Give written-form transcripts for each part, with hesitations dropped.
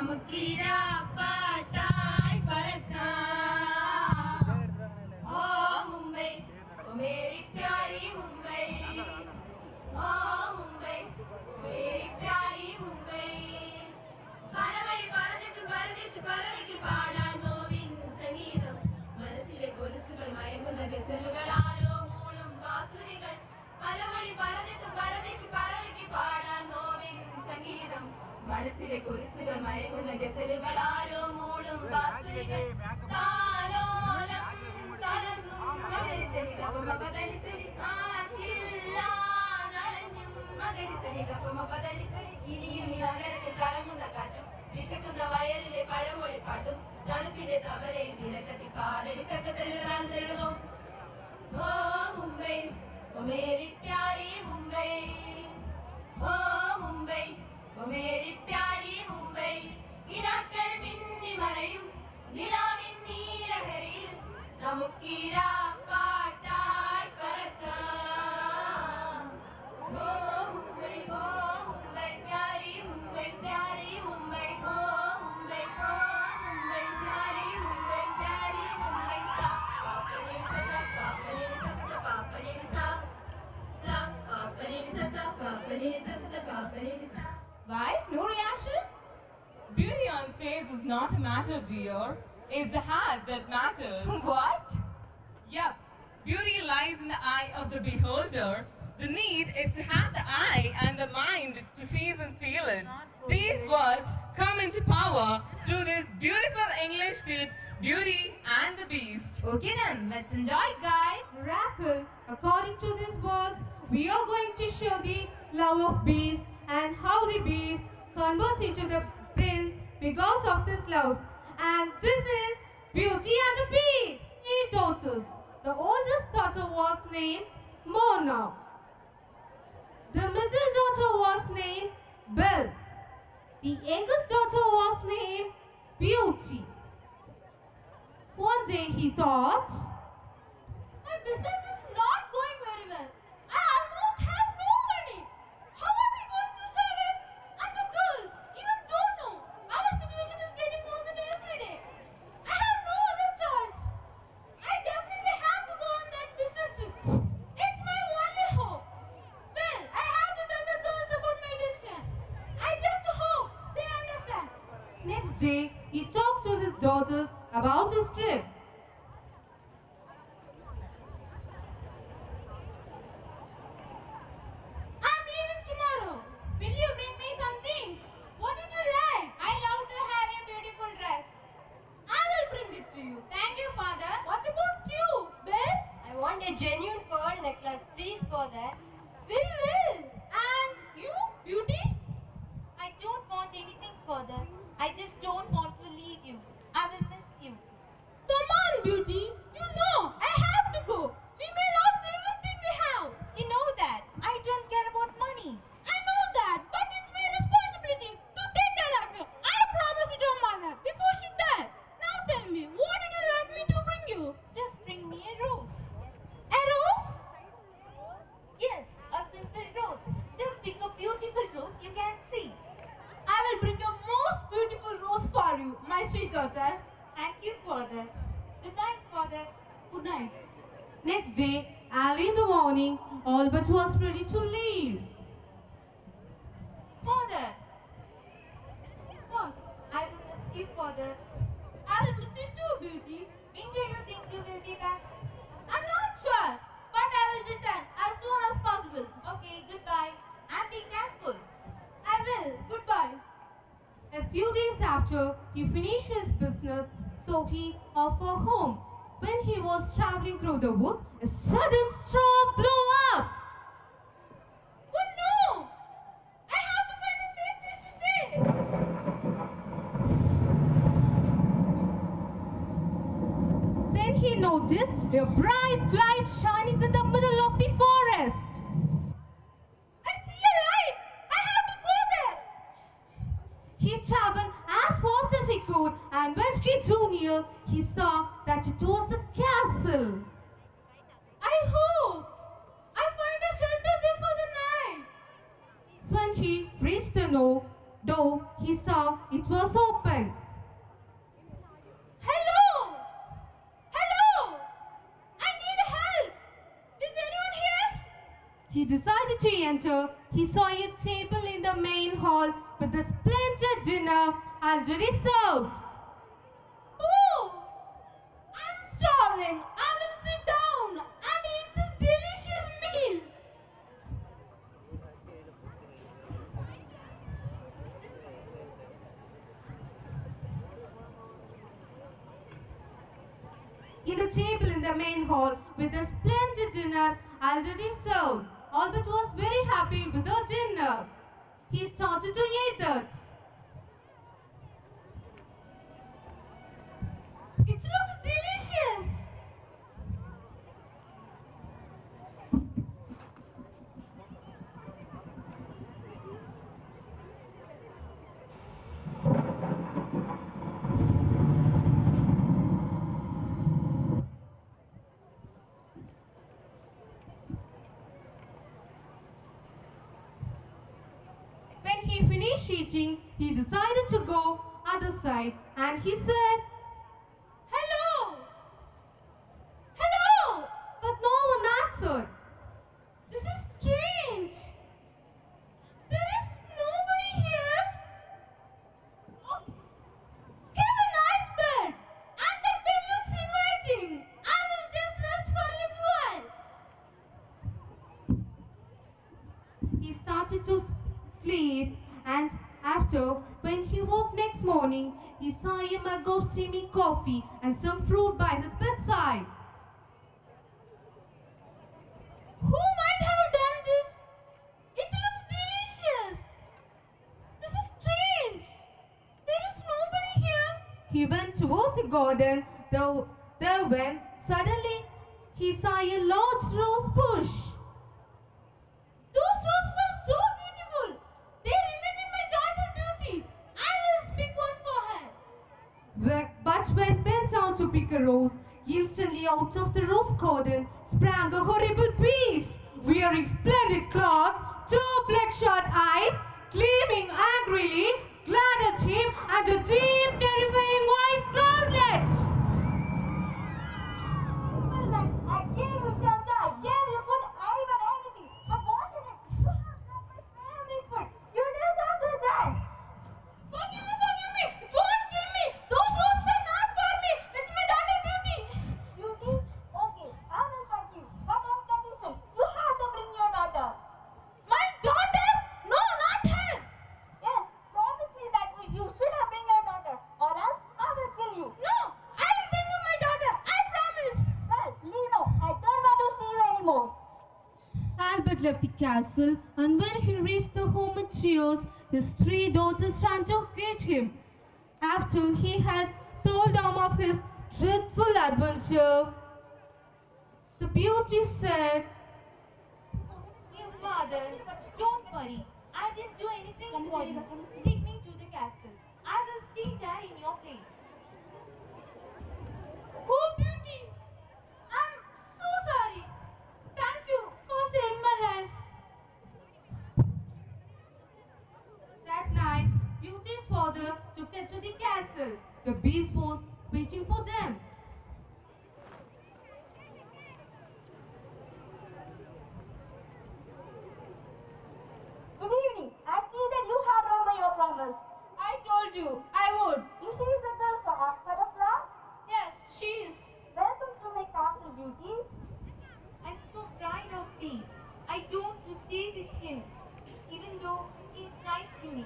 നമുക്കിരാ പാട്ടായി പറക്കാം. ഓ മുംബൈ ഓ മേരി പ്യാരി മുംബൈ, ഓ മുംബൈ മേരി പ്യാരി മുംബൈ. പലവഴി പറഞ്ഞിട്ട് പരദേശി പറവയ്ക്ക് പാടാൻ നോവിൻ സംഗീതം. മനസ്സിലെ കൊലുസുകൾ മയങ്ങുന്ന ഗസലുകൾ ആരോ മൂളും ബാസുരികൾ. പലവഴി പറഞ്ഞിട്ട് പരദേശി പറവയ്ക്ക് പാടാൻ നോവിൻ സംഗീതം. മനസ്സിലെ കുരിശുകൾ മയങ്ങുന്ന ഗസലുകൾ ആരോ മൂളും ബാസുരികൾ. താലോലം തളർന്നും മകരിസരി കപ്പമ പദനിസരി കാറ്റില്ല നനഞ്ഞും മകരിസരി കപ്പമ പദനിസരി. ഇനിയും ഈ നഗരത്തിൽ കറങ്ങുന്ന കാറ്റും വിശക്കുന്ന വയറിലെ പഴമൊഴി പാട്ടും തണുപ്പിന്റെ തവരയും വിരക്കട്ടി പാടടി തക്കത്തരുതോ. ഓ മുംബൈ ഓ മേരി പ്യാരി മുംബൈ, ഓ മുംബൈ ഓ മേരി പ്യാരി മുംബൈ. ഇനാക്കൾ മിന്നി മറയും നിലാവിൻ നീലഹരിയിൽ നമുക്കിരാ പാട്ടായി പറക്കാം. ഓ മുംബൈ പ്യാരി മുംബൈ പ്യാരി മുംബൈ. ഓ മുംബൈ പ്യാരി മുംബൈ പ്യാരി മുംബൈ. സാ പാപ്പനി സ പാപ്പനി സ പാപ്പനി സ sa paapani sa paapani sa paapani sa. Why? No reaction? Beauty on face is not a matter, dear. It's the heart that matters. What? Yup. Beauty lies in the eye of the beholder. The need is to have the eye and the mind to seize and feel it. These words come into power through this beautiful English kid, Beauty and the Beast. Okay then, let's enjoy it, guys. Miracle. According to these words, we are going to show the love of bees and how the bees converts into the prince because of this love. And this is Beauty and the Beast. 8 daughters. The oldest daughter was named Mona. The middle daughter was named Belle. The youngest daughter was named Beauty. One day he thought, my business is not going very well. I almost have no money. How are we going to sell it? And the girls even don't know. Our situation is getting worse than every day. I have no other choice. I definitely have to go on that business trip. It's my only hope. Well, I have to tell the girls about my decision. I just hope they understand. Next day, he talked to his daughters about his trip. I'm leaving tomorrow. Will you bring me something? What did you like? I love to have a beautiful dress. I will bring it to you. Thank you, Father. What about you, Bill? I want a genuine pearl necklace, please, Father. Very well. And you, Beauty? I don't want anything further. I just don't want to leave you. I will miss you. Come on, Beauty. You know I have to go. We may lose everything we have. You know that. I don't care about money. I know that, but it's my responsibility to take care of you. I promised it to Mother before she died. Now tell me, what did you like me to bring you? Just bring me a rose. A rose? Yes, a simple rose. Just pick a beautiful rose you can see. I will bring a most beautiful rose for you, my sweet daughter. Thank you, Father. Good night, Father. Good night. Next day, early in the morning, Albert was ready to leave. Father, What? I will miss you, Father. I will miss you too, Beauty. When do you think you will be back? I'm not sure, but I will return as soon as possible. Okay, goodbye. And be careful. I will. Goodbye. A few days after, he finished his business, so he off for home. When he was traveling through the woods, a sudden storm blew up. Oh no! I have to find a safe place to stay. Then he noticed a bright light shining in the middle of the forest. I see a light! I have to go there! He traveled as fast as he could, and when he drew near, he saw that it was a castle. I hope I find a shelter there for the night. When he reached the door, he saw it was open. he decided to enter, he saw a table in the main hall with a splendid dinner already served. Oh, I'm starving. I will sit down and eat this delicious meal. In the table in the main hall with a splendid dinner already served, Albert was very happy with the dinner. He started to eat that. It looks delicious. When he finished eating, he decided to go other side and he said, Hello. Hello. but no one answered. This is strange. There is nobody here. Oh, here's a nice bed. And that bed looks inviting. I will just rest for a little while. He started to sleep and after, when he woke next morning, he saw a mug of steaming coffee and some fruit by his bedside. Who might have done this? It looks delicious. This is strange. There is nobody here. He went towards the garden, there when suddenly he saw a large rose bush. Those roses are so beautiful. They remind me of my daughter Beauty. I will pick one for her. But when bent down to pick a rose, instantly out of the rose garden sprang a horrible beast, wearing splendid clothes, two bloodshot eyes, gleaming angrily, glared at him, and a deep, terrifying voice growled. I gave you shelter, I gave you food, I even everything. But what did it? You have not my favorite food. You deserve to die. Forgive me. Don't kill me. Those roses are not for me. It's my daughter Beauty. Beauty? Okay, I will fight you. But on condition, you have to bring your daughter. My daughter? No, not her. Yes, promise me that you should have bring your daughter, or else I will kill you. No, I will bring you my daughter. I promise. Well, Lino, I don't want to see you anymore. Albert left the castle, and when he reached the home in tears, his three daughters ran to greet him. After he had told them of his dreadful adventure, the beauty said, Dear father, don't worry. I didn't do anything for you. Take me to the castle. I will stay there in your place. Oh, Beauty. I'm so sorry. Thank you for saving my life. that night, Beauty's father took her to the castle. The beast was waiting for them. Good evening. I see that you have remembered your promise. I told you I would. Is she the girl for after the flower? Yes, she is. Welcome to my castle, Beauty. I'm so proud of peace. I don't want to stay with him, even though he's nice to me.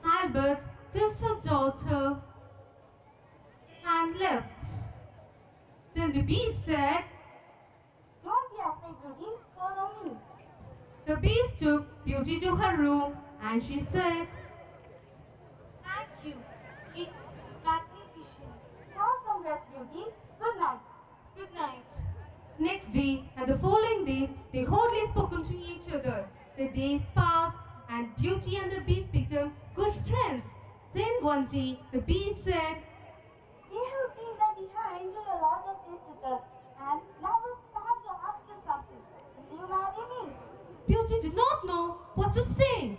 Albert kissed her daughter and left. Then the beast said, Don't be afraid, Beauty. Follow me. the beast took Beauty to her room and she said, Thank you. It's magnificent. Have some rest, Beauty. Good night. Good night. Next day and the following days, they hardly spoken to each other. The days passed and Beauty and the beast became good friends. Then one day, the beast said, We have seen that we have enjoyed a lot of this with us. And now it's time to ask you something. Will you marry me? Beauty did not know what to say.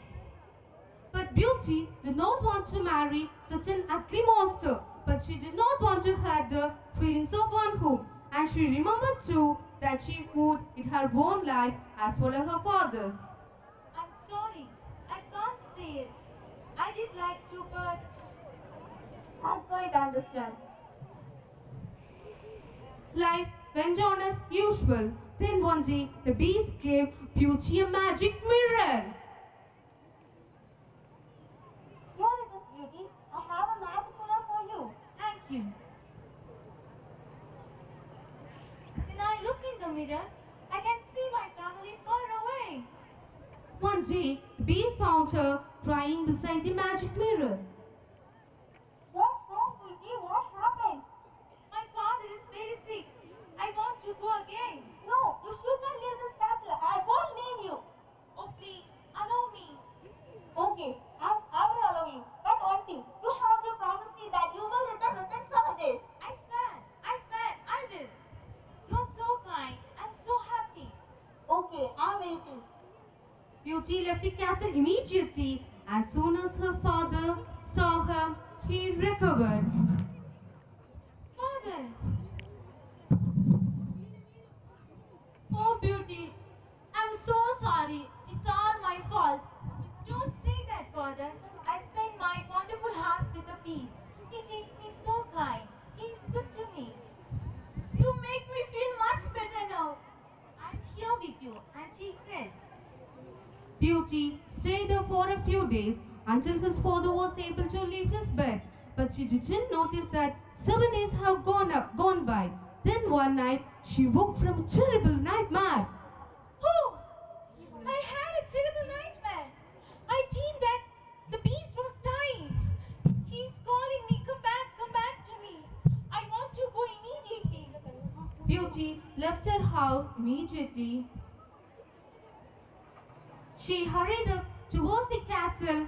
But Beauty did not want to marry such an ugly monster. But she did not want to hurt the feelings of one whom. And she remembered too that she would in her own life as well as her father's. I'm sorry. I can't say yes. I did like to, but I quite understand. Life went on as usual. Then one day, the beast gave Beauty a magic mirror. Here it is, Beauty. I have a magic mirror for you. thank you. When I look in the mirror, I can see my family far away. One day, the beast found her crying beside the magic mirror. What's wrong, Beauty? What happened? My father is very sick. I want to go again. No, you shouldn't leave this castle. I won't leave you. Oh, please, allow me. Okay, I will allow you. But one thing, you have to promise me that you will return within 7 days. I swear, I will. You're so kind. I'm so happy. Okay, I'm waiting. Beauty left the castle immediately. As soon as her father saw her, he recovered. Father, Oh, Beauty, I'm so sorry. It's all my fault. don't say that, Father. I spend my wonderful hours with the beast. He treats me so kind. He's good to me. You make me feel much better now. I'm here with you and take rest. Beauty stayed there for a few days until his father was able to leave his bed. But she didn't notice that 7 days have gone by. Then one night, she woke from a terrible nightmare. Oh, I had a terrible nightmare. I dreamed that the beast was dying. He's calling me, come back to me. I want to go immediately. Beauty left her house immediately. She hurried up towards the castle.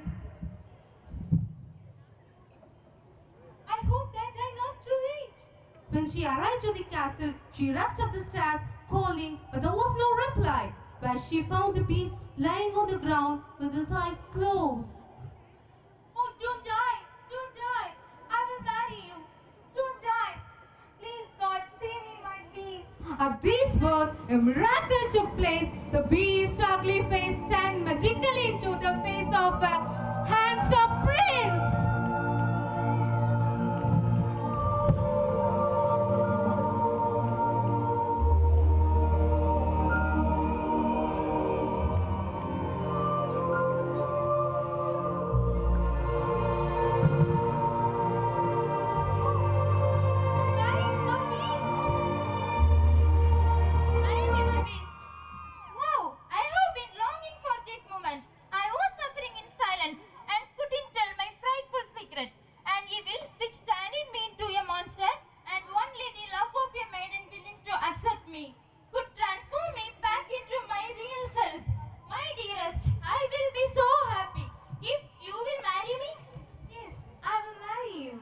I hope that I'm not too late. When she arrived to the castle, she rushed up the stairs, calling, but there was no reply. But she found the beast lying on the ground with his eyes closed. Oh, don't die. Don't die. I will marry you. Don't die. Please, God, save me, my beast. At these words, a miracle took place. The beast's ugly face turned magically into the face of a handsome prince. Where is my beast? I am your beast. Wow, I have been longing for this moment. I was suffering in silence and couldn't tell my frightful secret. An evil which turned me into a monster, and only the love of a maiden willing to accept me could transform me back into my real self. My dearest, I will be so happy if you will marry me. Yes, I will marry you.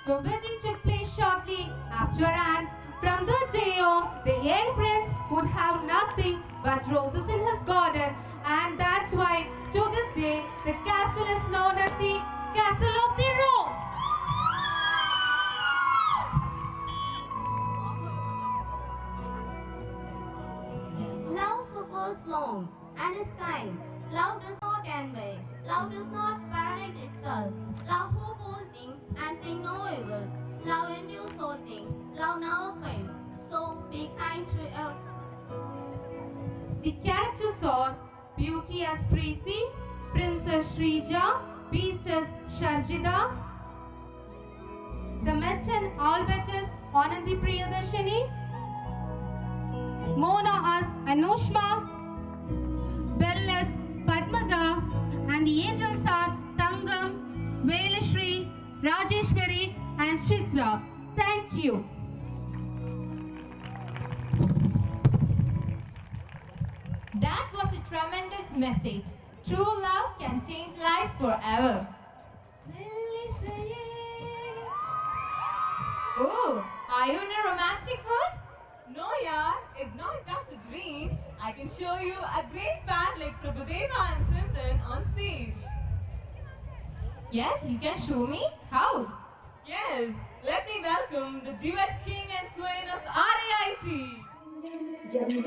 The wedding took place shortly after, and from that day on, the young prince would have nothing but roses in his garden, and that's why to this day the castle is known as the Castle of the Rose. Love suffers long and is kind. Love does not envy. Love does not parade itself. Love hope all things and think no evil. Love endures all things. Love never fails. So be kind to earth. The characters are Beauty as Preeti, Princess Shrija, Beast as Sharjida, the Met and Albert as Anandi Priyadarshini, Mona as Anushma, Belle as Padmada, and the angels are Tangam, Velashri, Rajeshwari, and Chitra. Thank you. That was a tremendous message. True love can change life forever. Oh, are you in a romantic mood? No, yaar, it's not just a dream. I can show you a great pair like Prabhudeva and Simran on stage. Yes, you can show me. How? Yes, let me welcome the duet king and queen of RAIT. Tick